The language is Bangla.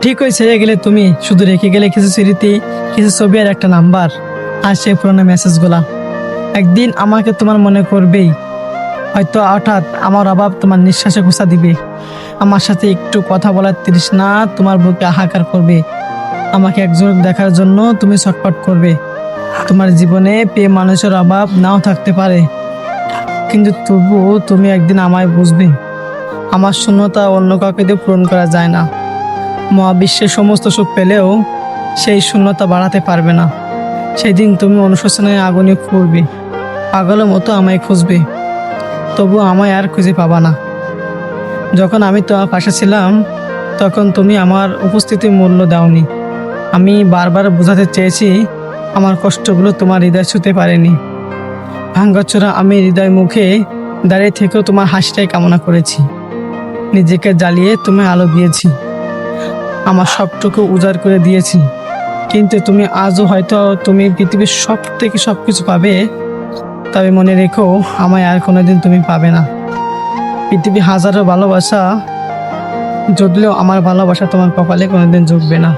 ঠিক হয়ে ছেড়ে গেলে তুমি, শুধু রেখে গেলে কিছু স্মৃতি, কিছু ছবি আর একটা নাম্বার, আর সেই পুরোনো মেসেজগুলা। একদিন আমাকে তোমার মনে করবেই, হয়তো হঠাৎ আমার অভাব তোমার নিঃশ্বাসে ঘুষা দিবে, আমার সাথে একটু কথা বলার তৃষ্ণা তোমার বুকে হাহাকার করবে, আমাকে একজন দেখার জন্য তুমি ছটফট করবে। তোমার জীবনে প্রিয় মানুষের অভাব নাও থাকতে পারে, কিন্তু তবুও তুমি একদিন আমায় বুঝবে। আমার শূন্যতা অন্য কাউকে দিয়ে পূরণ করা যায় না। মহাবিশ্বের সমস্ত সুখ পেলেও সেই শূন্যতা বাড়াতে পারবে না। সেই দিন তুমি অনুশোচনায় আগুনে পড়বে, পাগলের মতো আমায় খুঁজবে, তবু আমায় আর খুঁজে পাবা না। যখন আমি তোমার পাশে ছিলাম, তখন তুমি আমার উপস্থিতির মূল্য দাওনি। আমি বারবার বোঝাতে চেয়েছি, আমার কষ্টগুলো তোমার হৃদয় ছুঁতে পারেনি। ভাঙ্গাচোরা আমি হৃদয় মুখে দাঁড়িয়ে থেকেও তোমার হাসিটাই কামনা করেছি। নিজেকে জ্বালিয়ে তুমি আলো দিয়েছি, আমার সবটুকু উজাড় করে দিয়েছি। কিন্তু তুমি আজও হয়তো তুমি পৃথিবীর সব থেকে সব কিছু পাবে, তবে মনে রেখো, আমায় আর কোনোদিন তুমি পাবে না। পৃথিবী হাজারো ভালোবাসা জুটলেও আমার ভালোবাসা তোমার কপালে কোনোদিন জুটবে না।